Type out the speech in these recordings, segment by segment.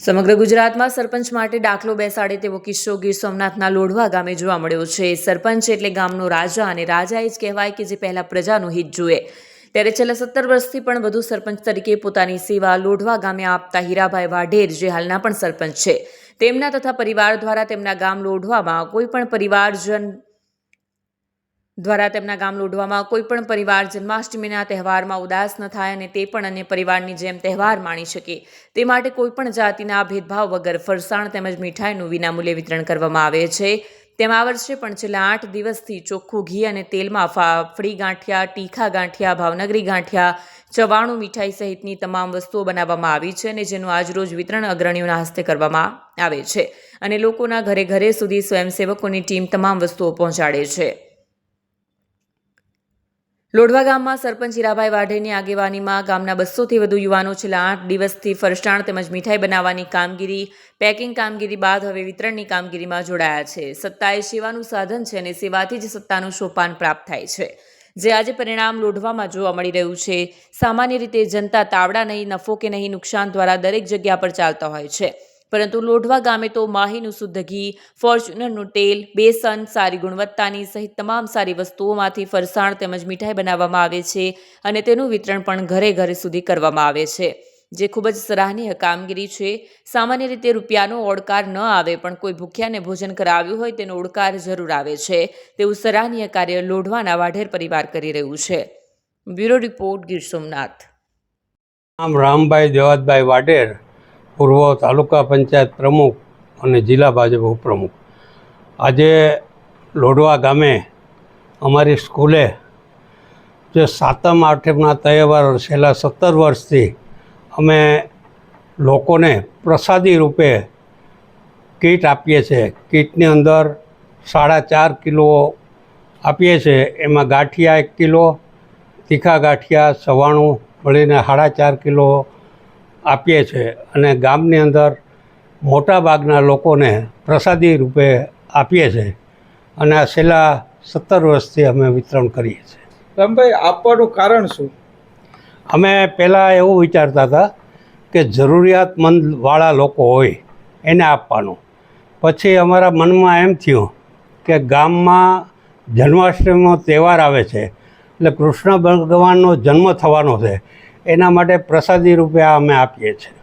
સમગ્ર ગુજરાતમાં સરપંચ માટે દાખલો બેસાડે તેવો કિસ્સો ગીર સોમનાથના લોઢવા ગામે જોવા મળ્યો છે। સરપંચ એટલે ગામનો રાજા અને રાજા એ જ કહેવાય કે જે પહેલા પ્રજાનું હિત જુએ। ત્યારે છેલ્લા 17 વર્ષથી પણ વધુ સરપંચ તરીકે પોતાની સેવા લોઢવા ગામે આપતા હીરાભાઈ વાઢેર, જે હાલના પણ સરપંચ છે, તેમના તથા પરિવાર દ્વારા તેમના ગામ લોઢવામાં કોઈ પણ પરિવાર જન્માષ્ટમીના તહેવારમાં ઉદાસ ન થાય અને તે પણ અન્ય પરિવારની જેમ તહેવાર માણી શકે તે માટે કોઈ પણ જાતિના ભેદભાવ વગર ફરસાણ તેમજ મીઠાઈનું વિનામૂલ્યે વિતરણ કરવામાં આવે છે। તેમ આ વર્ષે પણ છેલ્લા 8 દિવસથી ચોખ્ખું ઘી અને તેલમાં ફાફડી ગાંઠિયા, તીખા ગાંઠિયા, ભાવનગરી ગાંઠિયા, ચવાણું મીઠાઈ સહિતની તમામ વસ્તુઓ બનાવવામાં આવી છે અને જેનું આજરોજ વિતરણ અગ્રણીઓના હસ્તે કરવામાં આવે છે અને લોકોના ઘરે ઘરે સુધી સ્વયંસેવકોની ટીમ તમામ વસ્તુઓ પહોંચાડે છે। લોઢવા ગામમાં સરપંચ હીરાભાઈ વાઢેરની આગેવાનીમાં ગામના 200થી વધુ યુવાનો છેલ્લા 8 દિવસથી ફરસાણ તેમજ મીઠાઈ બનાવવાની કામગીરી, પેકિંગ કામગીરી બાદ હવે વિતરણની કામગીરીમાં જોડાયા છે। સત્તા એ સેવાનું સાધન છે અને સેવાથી જ સત્તાનું સોપાન પ્રાપ્ત થાય છે, જે આજે પરિણામ લોઢવામાં જોવા મળી રહ્યું છે। સામાન્ય રીતે જનતા તાવડા નહીં, નફો કે નહીં નુકસાન દ્વારા દરેક જગ્યા પર ચાલતા હોય છે, પરંતુ લોઢવા ગામે તો માહીનું શુદ્ધ ઘી, ફોર્ચ્યુનરનું તેલ, બેસન સારી ગુણવત્તાની સહિત તમામ સારી વસ્તુઓમાંથી ફરસાણ તેમજ મીઠાઈ બનાવવામાં આવે છે અને તેનું વિતરણ પણ ઘરે ઘરે સુધી કરવામાં આવે છે, જે ખૂબ જ સરાહનીય કામગીરી છે। સામાન્ય રીતે રૂપિયાનો ઓડકાર ન આવે પણ કોઈ ભૂખ્યાને ભોજન કરાવ્યું હોય તેનો ઓડકાર જરૂર આવે છે, તેવું સરાહનીય કાર્ય લોઢવાના વાઢેર પરિવાર કરી રહ્યું છે। Bureau report, Gir Somnath. નામ રામભાઈ દેવાતભાઈ વાઢેર, પૂર્વ તાલુકા પંચાયત પ્રમુખ અને જિલ્લા ભાજપ ઉપપ્રમુખ। આજે લોઢવા ગામે અમારી સ્કૂલે જે 7મ 8મના તહેવાર છેલ્લા 17 વર્ષથી અમે લોકોને પ્રસાદી રૂપે કીટ આપીએ છીએ। કીટની અંદર 4.5 કિલો આપીએ છીએ, એમાં ગાંઠિયા 1 કિલો, તીખા ગાંઠિયા ચવાણું મળીને 4.5 કિલો આપીએ છીએ અને ગામની અંદર મોટા ભાગના લોકોને પ્રસાદી રૂપે આપીએ છીએ અને આ છેલ્લા 17 વર્ષથી અમે વિતરણ કરીએ છીએ। રામભાઈ, આપવાનું કારણ શું? અમે પહેલાં એવું વિચારતા હતા કે જરૂરિયાતમંદવાળા લોકો હોય એને આપવાનું। પછી અમારા મનમાં એમ થયું કે ગામમાં જન્માષ્ટમીનો તહેવાર આવે છે, એટલે કૃષ્ણ ભગવાનનો જન્મ થવાનો છે, એના માટે પ્રસાદી રૂપે આ અમે આપીએ છીએ।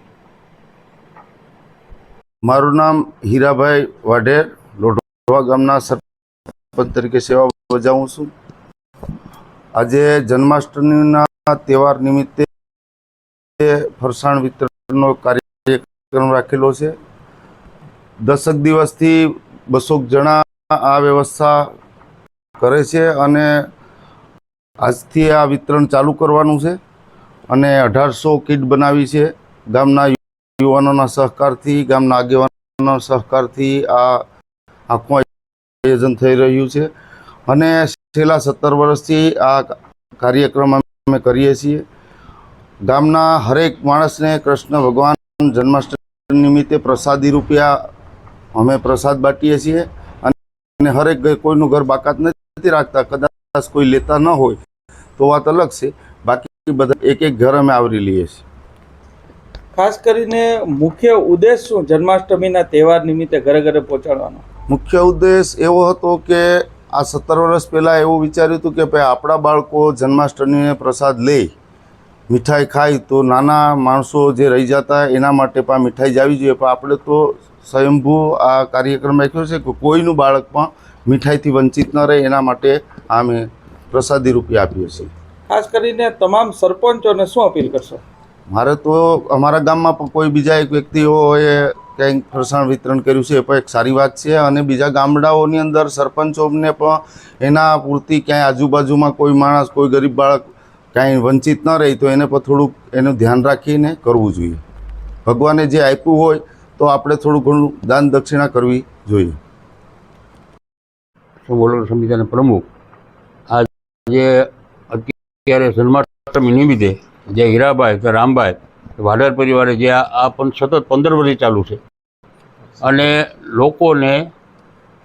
મારું નામ હીરાભાઈ વાઢેર, લોઢવા ગામના સરપંચ તરીકે સેવા બજાવું છું। આજે જન્માષ્ટમીના તહેવાર નિમિત્તે ફરસાણ વિતરણનો કાર્યક્રમ રાખેલો છે। 10 દિવસથી 200 જણા આ વ્યવસ્થા કરે છે અને આજથી આ વિતરણ ચાલુ કરવાનું છે અને 1800 કીટ બનાવી છે। ગામના યુવાનોના સહકારથી, ગામના આગેવાનોના સહકારથી આ આખું આયોજન થઈ રહ્યું છે અને છેલ્લા 17 વર્ષથી આ કાર્યક્રમ અમે કરીએ છીએ। ગામના હરેક માણસને કૃષ્ણ ભગવાન જન્માષ્ટમી નિમિત્તે પ્રસાદી રૂપિયા અમે પ્રસાદ બાટીએ છીએ અને હરેક કોઈનું ઘર બાકાત નથી રાખતા। કદાચ કોઈ લેતા ન હોય તો વાત અલગ છે, બાકી બધા એક ઘર અમે આવરી લઈએ છીએ। ખાસ કરીને મુખ્ય ઉદ્દેશ શું જન્માષ્ટમીના તહેવાર નિમિત્તે ઘરે ઘરે પહોંચાડવાનો? મુખ્ય ઉદ્દેશ એવો હતો કે આ 17 વર્ષ પહેલાં એવું વિચાર્યું હતું કે ભાઈ આપણા બાળકો જન્માષ્ટમીને પ્રસાદ લે, મીઠાઈ ખાય તો નાના માણસો જે રહી જતા એના માટે પણ મીઠાઈ જ આવી જોઈએ, પણ આપણે તો સ્વયંભૂ આ કાર્યક્રમ રાખ્યો છે કે કોઈનું બાળક પણ મીઠાઈથી વંચિત ન રહે એના માટે અમે પ્રસાદી રૂપે આપીએ છીએ। ખાસ કરીને તમામ સરપંચોને શું અપીલ કરશો? મારે તો અમારા ગામમાં પણ કોઈ બીજા એક વ્યક્તિઓએ કંઈક ફરસાણ વિતરણ કર્યું છે એ પણ એક સારી વાત છે અને બીજા ગામડાઓની અંદર સરપંચોને પણ એના પૂરતી ક્યાંય આજુબાજુમાં કોઈ માણસ, કોઈ ગરીબ બાળક કાંઈ વંચિત ન રહે તો એને પણ થોડુંક એનું ધ્યાન રાખીને કરવું જોઈએ। ભગવાને જે આપ્યું હોય તો આપણે થોડું ઘણું દાન દક્ષિણા કરવી જોઈએ। બોલર સમિતિના પ્રમુખ આજે અત્યારે જન્માષ્ટમી નિમિત્તે જે હીરાભાઈ કે રામભાઈ વાઢેર પરિવારે જે આ પણ સતત 15 વર્ષથી ચાલુ છે અને લોકોને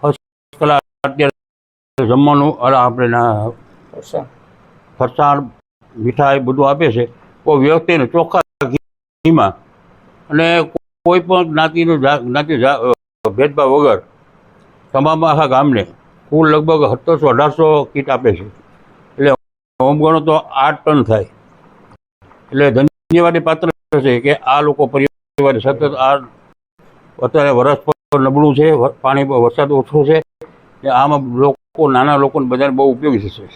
ફર્સ્ટ ક્લાસ અત્યારે જમવાનું આપણે ફરસાણ મીઠાઈ બધું આપે છે, કોઈ વ્યક્તિને ચોખ્ખા ઘીમાં અને કોઈ પણ જ્ઞાતિ ભેદભાવ વગર તમામ આખા ગામને કુલ લગભગ 1700-1800 કીટ આપે છે. એટલે ઓમ ગણો તો 8 ટન થાય. એટલે ધન્યવાદે પાત્ર છે કે આ લોકો પરિવાર સતત આ અત્યારે વરસ પર નબળું છે, પાણી વરસાદ ઓછો છે, આમાં લોકો નાના લોકોને બધાને બહુ ઉપયોગી થશે.